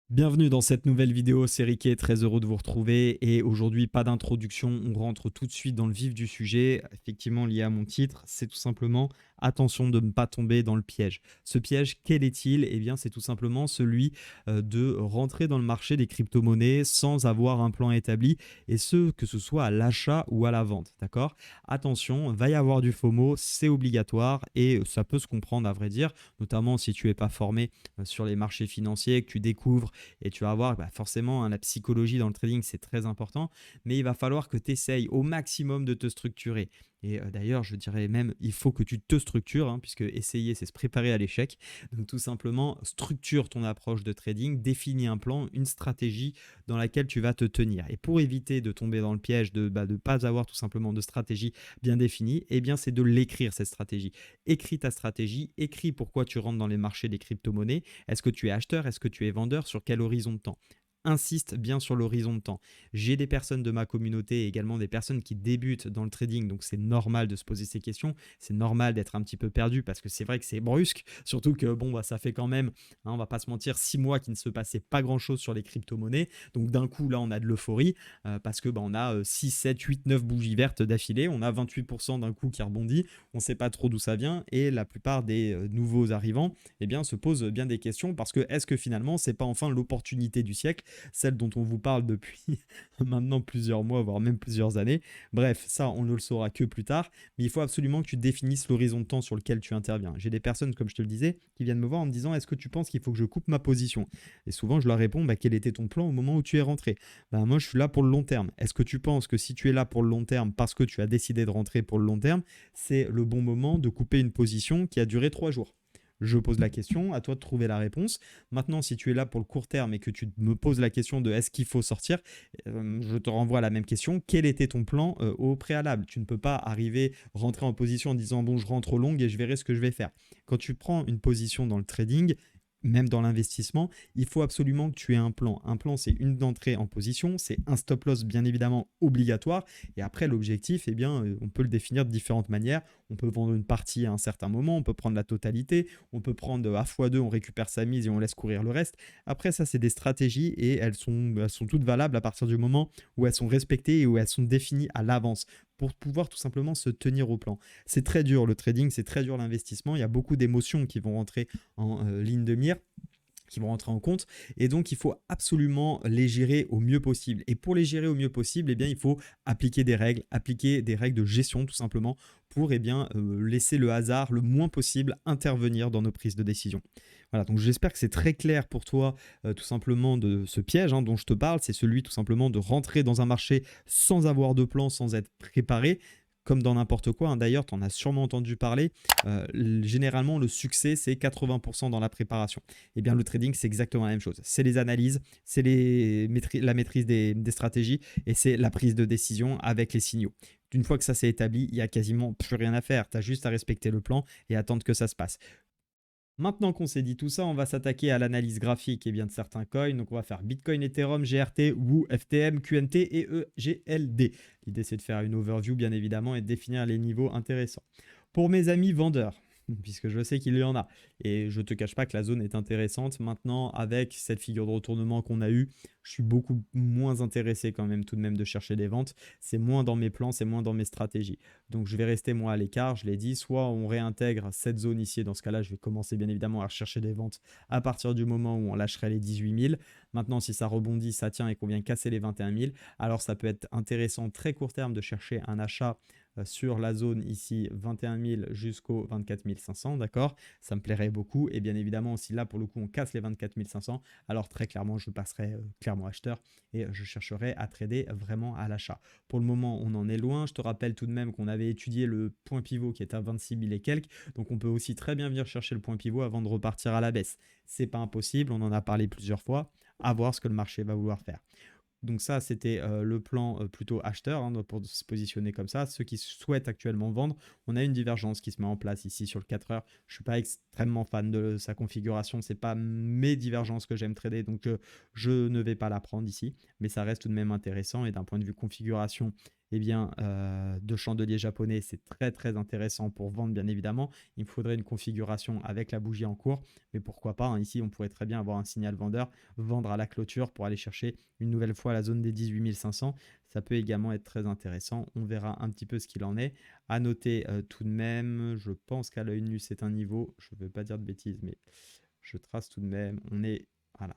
Bienvenue dans cette nouvelle vidéo, c'est Riquet, très heureux de vous retrouver et aujourd'hui pas d'introduction, on rentre tout de suite dans le vif du sujet, effectivement lié à mon titre, c'est tout simplement attention de ne pas tomber dans le piège. Ce piège, quel est-il? Eh bien c'est tout simplement celui de rentrer dans le marché des crypto-monnaies sans avoir un plan établi et ce que ce soit à l'achat ou à la vente, d'accord? Attention, va y avoir du FOMO, c'est obligatoire et ça peut se comprendre à vrai dire, notamment si tu n'es pas formé sur les marchés financiers, que tu découvres et tu vas voir, bah, forcément, hein, la psychologie dans le trading, c'est très important, mais il va falloir que tu essayes au maximum de te structurer. Et d'ailleurs, je dirais même, il faut que tu te structures, hein, puisque essayer, c'est se préparer à l'échec. Donc tout simplement, structure ton approche de trading, définis un plan, une stratégie dans laquelle tu vas te tenir. Et pour éviter de tomber dans le piège de ne pas avoir tout simplement de stratégie bien définie, eh bien c'est de l'écrire, cette stratégie. Écris ta stratégie, écris pourquoi tu rentres dans les marchés des crypto-monnaies. Est-ce que tu es acheteur? Est-ce que tu es vendeur? Sur quel horizon de temps? Insiste bien sur l'horizon de temps. J'ai des personnes de ma communauté et également des personnes qui débutent dans le trading, donc c'est normal de se poser ces questions, c'est normal d'être un petit peu perdu parce que c'est vrai que c'est brusque, surtout que bon, bah, ça fait quand même, hein, on va pas se mentir, 6 mois qu'il ne se passait pas grand-chose sur les crypto-monnaies, donc d'un coup là on a de l'euphorie parce que bah, on a 6, 7, 8, 9 bougies vertes d'affilée, on a 28% d'un coup qui rebondit, on ne sait pas trop d'où ça vient et la plupart des nouveaux arrivants eh bien, se posent bien des questions parce que est-ce que finalement c'est pas enfin l'opportunité du siècle, celle dont on vous parle depuis maintenant plusieurs mois, voire même plusieurs années. Bref, ça, on ne le saura que plus tard, mais il faut absolument que tu définisses l'horizon de temps sur lequel tu interviens. J'ai des personnes, comme je te le disais, qui viennent me voir en me disant, est-ce que tu penses qu'il faut que je coupe ma position? Et souvent, je leur réponds, bah, quel était ton plan au moment où tu es rentré? Bah, moi, je suis là pour le long terme. Est-ce que tu penses que si tu es là pour le long terme parce que tu as décidé de rentrer pour le long terme, c'est le bon moment de couper une position qui a duré 3 jours? Je pose la question, à toi de trouver la réponse. Maintenant, si tu es là pour le court terme et que tu me poses la question de est-ce qu'il faut sortir, je te renvoie à la même question. Quel était ton plan au préalable? Tu ne peux pas arriver, rentrer en position en disant bon, je rentre au long et je verrai ce que je vais faire. Quand tu prends une position dans le trading, même dans l'investissement, il faut absolument que tu aies un plan. Un plan, c'est une entrée en position, c'est un stop loss bien évidemment obligatoire. Et après, l'objectif, eh bien, on peut le définir de différentes manières. On peut vendre une partie à un certain moment, on peut prendre la totalité, on peut prendre à x2, on récupère sa mise et on laisse courir le reste. Après, ça, c'est des stratégies et elles sont toutes valables à partir du moment où elles sont respectées et où elles sont définies à l'avance pour pouvoir tout simplement se tenir au plan. C'est très dur le trading, c'est très dur l'investissement. Il y a beaucoup d'émotions qui vont rentrer en ligne de mire, qui vont rentrer en compte. Et donc, il faut absolument les gérer au mieux possible. Et pour les gérer au mieux possible, eh bien, il faut appliquer des règles de gestion tout simplement pour laisser le hasard le moins possible intervenir dans nos prises de décision. Voilà, donc j'espère que c'est très clair pour toi tout simplement de ce piège dont je te parle. C'est celui tout simplement de rentrer dans un marché sans avoir de plan, sans être préparé comme dans n'importe quoi. D'ailleurs, tu en as sûrement entendu parler. Généralement, le succès, c'est 80% dans la préparation. Eh bien, le trading, c'est exactement la même chose. C'est les analyses, c'est la maîtrise des stratégies et c'est la prise de décision avec les signaux. Une fois que ça s'est établi, il n'y a quasiment plus rien à faire. Tu as juste à respecter le plan et attendre que ça se passe. Maintenant qu'on s'est dit tout ça, on va s'attaquer à l'analyse graphique et bien de certains coins. Donc on va faire Bitcoin, Ethereum, GRT, WU, FTM, QNT et EGLD. L'idée c'est de faire une overview bien évidemment et de définir les niveaux intéressants. Pour mes amis vendeurs, puisque je sais qu'il y en a, et je ne te cache pas que la zone est intéressante. Maintenant, avec cette figure de retournement qu'on a eue, je suis beaucoup moins intéressé quand même tout de même de chercher des ventes. C'est moins dans mes plans, c'est moins dans mes stratégies. Donc je vais rester moi à l'écart, je l'ai dit, soit on réintègre cette zone ici, et dans ce cas-là, je vais commencer bien évidemment à rechercher des ventes à partir du moment où on lâcherait les 18 000. Maintenant, si ça rebondit, ça tient et qu'on vient casser les 21 000, alors ça peut être intéressant très court terme de chercher un achat sur la zone ici 21 000 jusqu'au 24 500, d'accord? Ça me plairait beaucoup et bien évidemment si là pour le coup on casse les 24 500, alors très clairement je passerai clairement acheteur et je chercherai à trader vraiment à l'achat. Pour le moment on en est loin, je te rappelle tout de même qu'on avait étudié le point pivot qui est à 26 000 et quelques, donc on peut aussi très bien venir chercher le point pivot avant de repartir à la baisse. C'est pas impossible, on en a parlé plusieurs fois, à voir ce que le marché va vouloir faire. Donc ça, c'était le plan plutôt acheteur pour se positionner comme ça. Ceux qui souhaitent actuellement vendre, on a une divergence qui se met en place ici sur le 4 heures. Je ne suis pas extrêmement fan de sa configuration. Ce n'est pas mes divergences que j'aime trader, donc je ne vais pas la prendre ici. Mais ça reste tout de même intéressant et d'un point de vue configuration eh bien, de chandelier japonais, c'est très très intéressant pour vendre bien évidemment. Il me faudrait une configuration avec la bougie en cours, mais pourquoi pas, hein. Ici, on pourrait très bien avoir un signal vendeur, vendre à la clôture pour aller chercher une nouvelle fois la zone des 18 500. Ça peut également être très intéressant. On verra un petit peu ce qu'il en est. À noter tout de même, je pense qu'à l'œil nu, c'est un niveau. Je ne veux pas dire de bêtises, mais je trace tout de même. On est, voilà,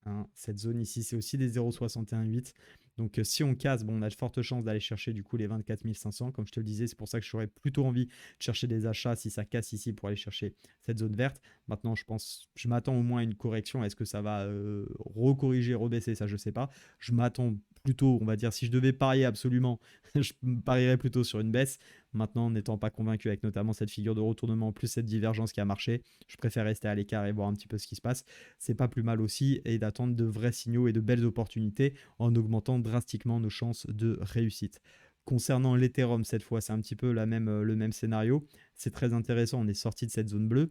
hein, cette zone ici, c'est aussi des 0,618. Donc si on casse, bon, on a de fortes chances d'aller chercher du coup les 24 500. Comme je te le disais, c'est pour ça que j'aurais plutôt envie de chercher des achats si ça casse ici pour aller chercher cette zone verte. Maintenant, je m'attends au moins à une correction. Est-ce que ça va recorriger, rebaisser? Ça, je ne sais pas. Je m'attends plutôt, on va dire, si je devais parier absolument, je parierais plutôt sur une baisse. Maintenant, n'étant pas convaincu avec notamment cette figure de retournement plus cette divergence qui a marché, je préfère rester à l'écart et voir un petit peu ce qui se passe. C'est pas plus mal aussi et d'attendre de vrais signaux et de belles opportunités en augmentant drastiquement nos chances de réussite. Concernant l'Ethereum, cette fois, c'est un petit peu le même scénario. C'est très intéressant, on est sorti de cette zone bleue.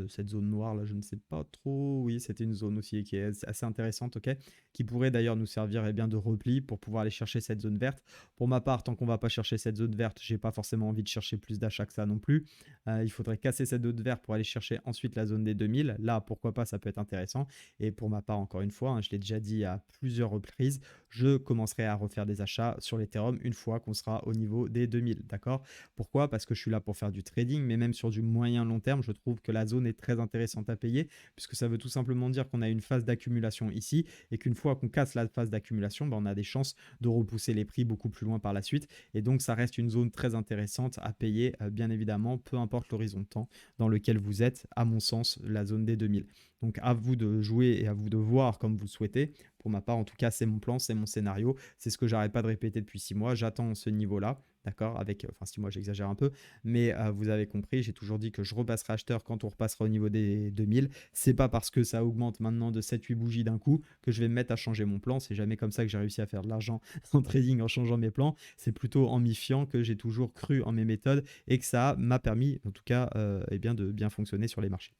Cette zone noire là, je ne sais pas trop. Oui, c'était une zone aussi qui est assez intéressante, ok, qui pourrait d'ailleurs nous servir bien de repli pour pouvoir aller chercher cette zone verte. Pour ma part, tant qu'on va pas chercher cette zone verte, j'ai pas forcément envie de chercher plus d'achats que ça non plus. Il faudrait casser cette zone verte pour aller chercher ensuite la zone des 2000. Là, pourquoi pas, ça peut être intéressant. Et pour ma part, encore une fois, hein, je l'ai déjà dit à plusieurs reprises, je commencerai à refaire des achats sur l'Ethereum une fois qu'on sera au niveau des 2000, d'accord? Pourquoi? Parce que je suis là pour faire du trading, mais même sur du moyen long terme, je trouve que la zone est très intéressante à payer, puisque ça veut tout simplement dire qu'on a une phase d'accumulation ici, et qu'une fois qu'on casse la phase d'accumulation, on a des chances de repousser les prix beaucoup plus loin par la suite, et donc ça reste une zone très intéressante à payer, bien évidemment, peu importe l'horizon de temps dans lequel vous êtes, à mon sens, la zone des 2000. Donc à vous de jouer et à vous de voir comme vous le souhaitez. Pour ma part, en tout cas, c'est mon plan, c'est mon scénario, c'est ce que j'arrête pas de répéter depuis 6 mois. J'attends ce niveau-là, d'accord, avec, enfin 6 mois, j'exagère un peu, mais vous avez compris, j'ai toujours dit que je repasserai acheteur quand on repassera au niveau des 2000. C'est pas parce que ça augmente maintenant de 7-8 bougies d'un coup que je vais me mettre à changer mon plan. C'est jamais comme ça que j'ai réussi à faire de l'argent en trading en changeant mes plans. C'est plutôt en m'y fiant que j'ai toujours cru en mes méthodes et que ça m'a permis, en tout cas, de bien fonctionner sur les marchés.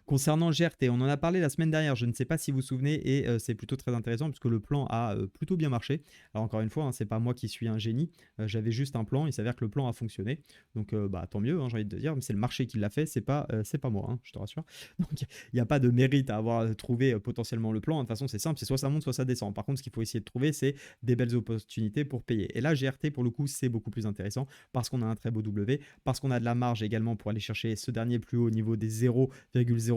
Concernant GRT, on en a parlé la semaine dernière, je ne sais pas si vous vous souvenez, et c'est plutôt très intéressant puisque le plan a plutôt bien marché. Alors encore une fois, hein, c'est pas moi qui suis un génie, j'avais juste un plan, il s'avère que le plan a fonctionné. Donc tant mieux, hein, j'ai envie de te dire, mais c'est le marché qui l'a fait, c'est pas moi, hein, je te rassure. Donc il n'y a pas de mérite à avoir trouvé potentiellement le plan. De toute façon, c'est simple, c'est soit ça monte, soit ça descend. Par contre, ce qu'il faut essayer de trouver, c'est des belles opportunités pour payer. Et là, GRT, pour le coup, c'est beaucoup plus intéressant parce qu'on a un très beau W, parce qu'on a de la marge également pour aller chercher ce dernier plus haut au niveau des 0,099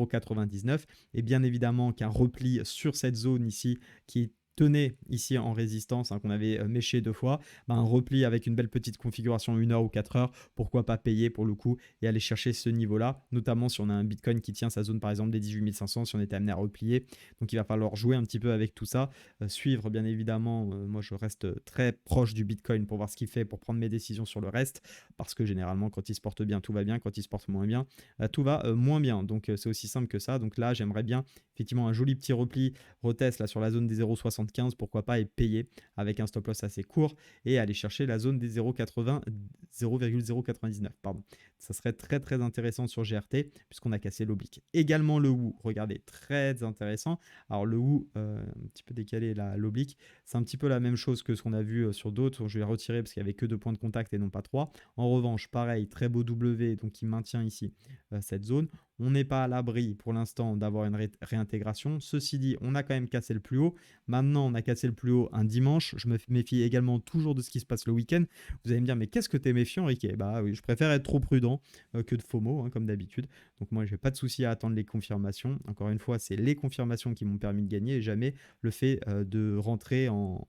et bien évidemment qu'un repli sur cette zone ici qui tenait ici en résistance, hein, qu'on avait méché 2 fois, un repli avec une belle petite configuration 1 heure ou 4 heures, pourquoi pas payer pour le coup et aller chercher ce niveau-là, notamment si on a un Bitcoin qui tient sa zone par exemple des 18 500, si on était amené à replier. Donc il va falloir jouer un petit peu avec tout ça, suivre bien évidemment, moi je reste très proche du Bitcoin pour voir ce qu'il fait, pour prendre mes décisions sur le reste, parce que généralement quand il se porte bien, tout va bien, quand il se porte moins bien, tout va moins bien. Donc c'est aussi simple que ça. Donc là, j'aimerais bien effectivement un joli petit repli, retest là sur la zone des 0,75, pourquoi pas, et payer avec un stop loss assez court et aller chercher la zone des 0,099. Pardon. Ça serait très très intéressant sur GRT puisqu'on a cassé l'oblique. Également le WU, regardez, très intéressant. Alors le WU, un petit peu décalé là, l'oblique, c'est un petit peu la même chose que ce qu'on a vu sur d'autres. Je vais retirer parce qu'il n'y avait que 2 points de contact et non pas 3. En revanche, pareil, très beau W, donc il maintient ici cette zone. On n'est pas à l'abri pour l'instant d'avoir une réintégration. Ceci dit, on a quand même cassé le plus haut. Maintenant, on a cassé le plus haut un dimanche. Je me méfie également toujours de ce qui se passe le week-end. Vous allez me dire, mais qu'est-ce que tu es méfiant, Ricky? Bah oui, je préfère être trop prudent que de FOMO, hein, comme d'habitude. Donc moi, je n'ai pas de souci à attendre les confirmations. Encore une fois, c'est les confirmations qui m'ont permis de gagner et jamais le fait de rentrer en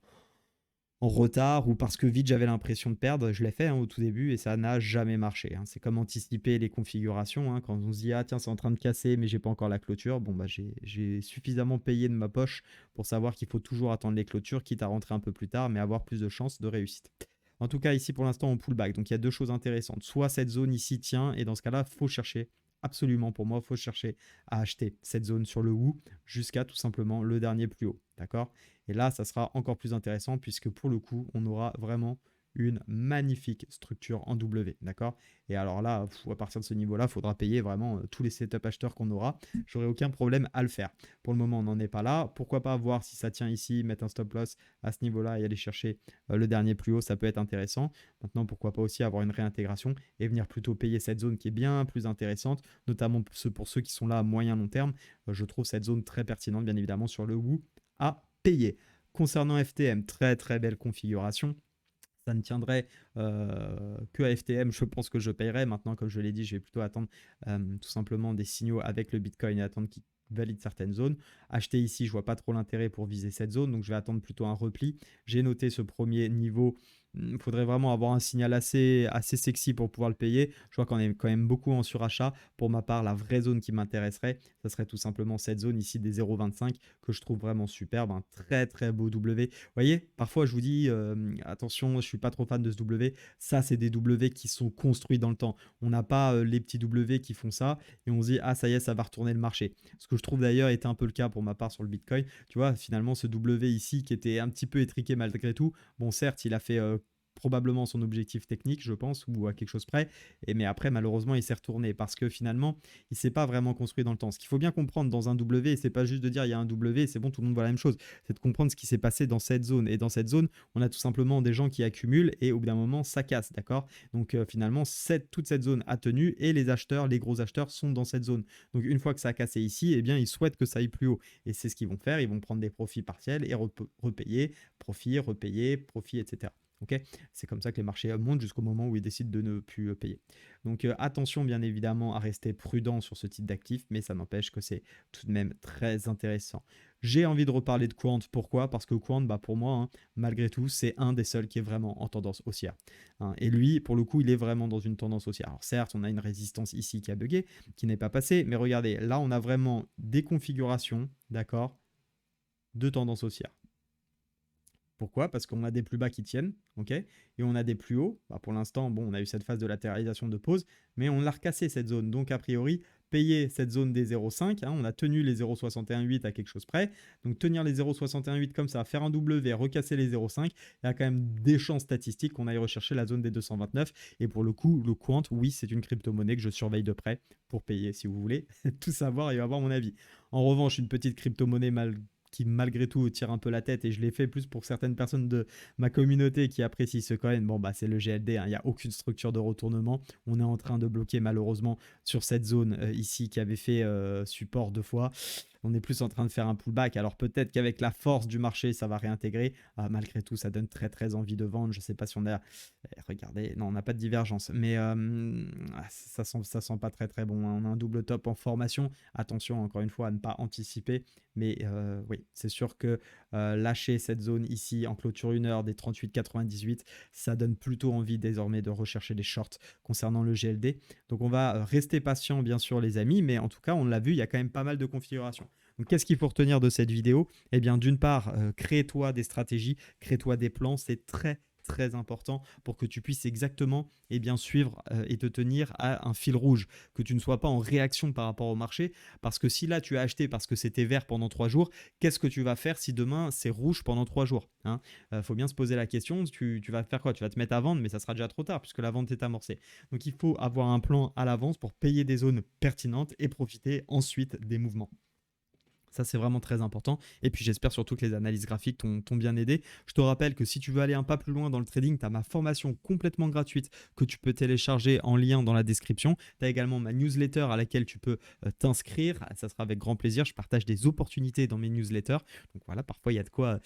retard ou parce que vite j'avais l'impression de perdre. Je l'ai fait, hein, au tout début et ça n'a jamais marché, hein. C'est comme anticiper les configurations, hein, quand on se dit ah tiens c'est en train de casser mais j'ai pas encore la clôture. Bon bah j'ai suffisamment payé de ma poche pour savoir qu'il faut toujours attendre les clôtures, quitte à rentrer un peu plus tard mais avoir plus de chances de réussite. En tout cas ici pour l'instant on pullback, donc il y a deux choses intéressantes. Soit cette zone ici tient et dans ce cas-là faut chercher, absolument pour moi, il faut chercher à acheter cette zone sur le WU jusqu'à tout simplement le dernier plus haut. D'accord? Et là, ça sera encore plus intéressant puisque pour le coup, on aura vraiment une magnifique structure en W, d'accord? Et alors là, à partir de ce niveau-là, il faudra payer vraiment tous les setup acheteurs qu'on aura. J'aurai aucun problème à le faire. Pour le moment, on n'en est pas là. Pourquoi pas voir si ça tient ici, mettre un stop loss à ce niveau-là et aller chercher le dernier plus haut, ça peut être intéressant. Maintenant, pourquoi pas aussi avoir une réintégration et venir plutôt payer cette zone qui est bien plus intéressante, notamment pour ceux qui sont là à moyen long terme. Je trouve cette zone très pertinente, bien évidemment, sur le Woo à payer. Concernant FTM, très très belle configuration. Ça ne tiendrait que à FTM, je pense que je paierai. Maintenant, comme je l'ai dit, je vais plutôt attendre tout simplement des signaux avec le Bitcoin et attendre qu'il valide certaines zones. Acheter ici, je vois pas trop l'intérêt pour viser cette zone, donc je vais attendre plutôt un repli. J'ai noté ce premier niveau. Il faudrait vraiment avoir un signal assez sexy pour pouvoir le payer. Je vois qu'on est quand même beaucoup en surachat. Pour ma part, la vraie zone qui m'intéresserait, ça serait tout simplement cette zone ici des 0,25 que je trouve vraiment superbe. Un très très beau W. Vous voyez, parfois je vous dis, attention, je ne suis pas trop fan de ce W. Ça, c'est des W qui sont construits dans le temps. On n'a pas les petits W qui font ça et on se dit, ah ça y est, ça va retourner le marché. Ce que je trouve d'ailleurs était un peu le cas pour ma part sur le Bitcoin. Tu vois, finalement, ce W ici qui était un petit peu étriqué malgré tout, bon certes, il a fait probablement son objectif technique, je pense, ou à quelque chose près. Mais après, malheureusement, il s'est retourné parce que finalement, il ne s'est pas vraiment construit dans le temps. Ce qu'il faut bien comprendre dans un W, c'est pas juste de dire il y a un W, c'est bon, tout le monde voit la même chose. C'est de comprendre ce qui s'est passé dans cette zone. Et dans cette zone, on a tout simplement des gens qui accumulent et au bout d'un moment, ça casse, d'accord? Donc finalement, toute cette zone a tenu et les acheteurs, les gros acheteurs sont dans cette zone. Donc une fois que ça a cassé ici, eh bien, ils souhaitent que ça aille plus haut. Et c'est ce qu'ils vont faire. Ils vont prendre des profits partiels et repayer, profit, etc. Okay, c'est comme ça que les marchés montent jusqu'au moment où ils décident de ne plus payer. Donc attention bien évidemment à rester prudent sur ce type d'actifs, mais ça n'empêche que c'est tout de même très intéressant. J'ai envie de reparler de Quant. Pourquoi? Parce que Quant, pour moi, malgré tout, c'est un des seuls qui est vraiment en tendance haussière. Et lui, pour le coup, il est vraiment dans une tendance haussière. Alors certes, on a une résistance ici qui a bugué, qui n'est pas passée, mais regardez, là, on a vraiment des configurations, d'accord, de tendance haussière. Pourquoi? Parce qu'on a des plus bas qui tiennent, ok, et on a des plus hauts. Pour l'instant, bon, on a eu cette phase de latéralisation de pause, mais on l'a recassé cette zone. Donc, a priori, payer cette zone des 0,5, on a tenu les 0,618 à quelque chose près. Donc, tenir les 0,618 comme ça, faire un W, recasser les 0,5, il y a quand même des chances statistiques qu'on aille rechercher la zone des 229. Et pour le coup, le Quant, oui, c'est une crypto-monnaie que je surveille de près pour payer, si vous voulez, tout savoir et avoir mon avis. En revanche, une petite crypto-monnaie qui malgré tout tire un peu la tête, et je l'ai fait plus pour certaines personnes de ma communauté qui apprécient ce coin, c'est le GLD, il n'y a aucune structure de retournement, on est en train de bloquer malheureusement sur cette zone ici qui avait fait support 2 fois. On est plus en train de faire un pullback. Alors peut-être qu'avec la force du marché, ça va réintégrer. Malgré tout, ça donne très très envie de vendre. Je ne sais pas si on a... Regardez, non, on n'a pas de divergence. Mais ça sent pas très très bon. On a un double top en formation. Attention, encore une fois, à ne pas anticiper. Mais oui, c'est sûr que lâcher cette zone ici en clôture 1 heure des 38,98, ça donne plutôt envie désormais de rechercher des shorts concernant le GLD. Donc on va rester patient bien sûr les amis, mais en tout cas on l'a vu, il y a quand même pas mal de configurations. Donc qu'est-ce qu'il faut retenir de cette vidéo? Eh bien d'une part, crée-toi des stratégies, crée-toi des plans, c'est très important pour que tu puisses exactement suivre et te tenir à un fil rouge, que tu ne sois pas en réaction par rapport au marché, parce que si là tu as acheté parce que c'était vert pendant 3 jours, qu'est-ce que tu vas faire si demain c'est rouge pendant 3 jours? Faut bien se poser la question, tu vas faire quoi? Tu vas te mettre à vendre, mais ça sera déjà trop tard puisque la vente est amorcée. Donc il faut avoir un plan à l'avance pour payer des zones pertinentes et profiter ensuite des mouvements. Ça, c'est vraiment très important. Et puis, j'espère surtout que les analyses graphiques t'ont bien aidé. Je te rappelle que si tu veux aller un pas plus loin dans le trading, tu as ma formation complètement gratuite que tu peux télécharger en lien dans la description. Tu as également ma newsletter à laquelle tu peux t'inscrire. Ça sera avec grand plaisir. Je partage des opportunités dans mes newsletters. Donc voilà, parfois, il y a de quoi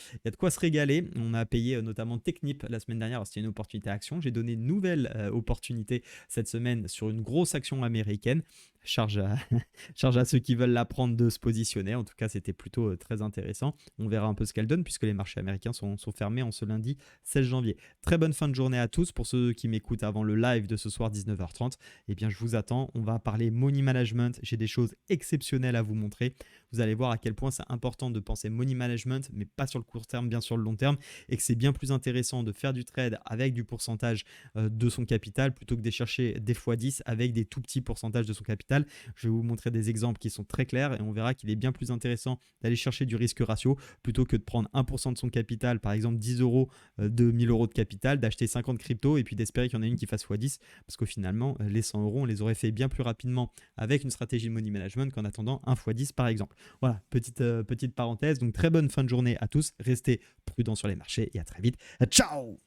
se régaler. On a payé notamment Technip la semaine dernière. C'était une opportunité action. J'ai donné une nouvelle opportunité cette semaine sur une grosse action américaine. Charge à ceux qui veulent la prendre de se positionner. En tout cas, c'était plutôt très intéressant. On verra un peu ce qu'elle donne puisque les marchés américains sont fermés en ce lundi 16 janvier. Très bonne fin de journée à tous. Pour ceux qui m'écoutent avant le live de ce soir 19h30, eh bien, je vous attends. On va parler money management. J'ai des choses exceptionnelles à vous montrer. Vous allez voir à quel point c'est important de penser money management, mais pas sur le court terme, bien sur le long terme, et que c'est bien plus intéressant de faire du trade avec du pourcentage de son capital plutôt que de chercher des x10 avec des tout petits pourcentages de son capital. capital. Je vais vous montrer des exemples qui sont très clairs et on verra qu'il est bien plus intéressant d'aller chercher du risque ratio plutôt que de prendre 1% de son capital, par exemple 10 euros de 1000 euros de capital, d'acheter 50 cryptos et puis d'espérer qu'il y en a une qui fasse x10 parce qu'au finalement, les 100 euros, on les aurait fait bien plus rapidement avec une stratégie de money management qu'en attendant un x10 par exemple. Voilà, petite parenthèse. Donc très bonne fin de journée à tous. Restez prudents sur les marchés et à très vite. Ciao!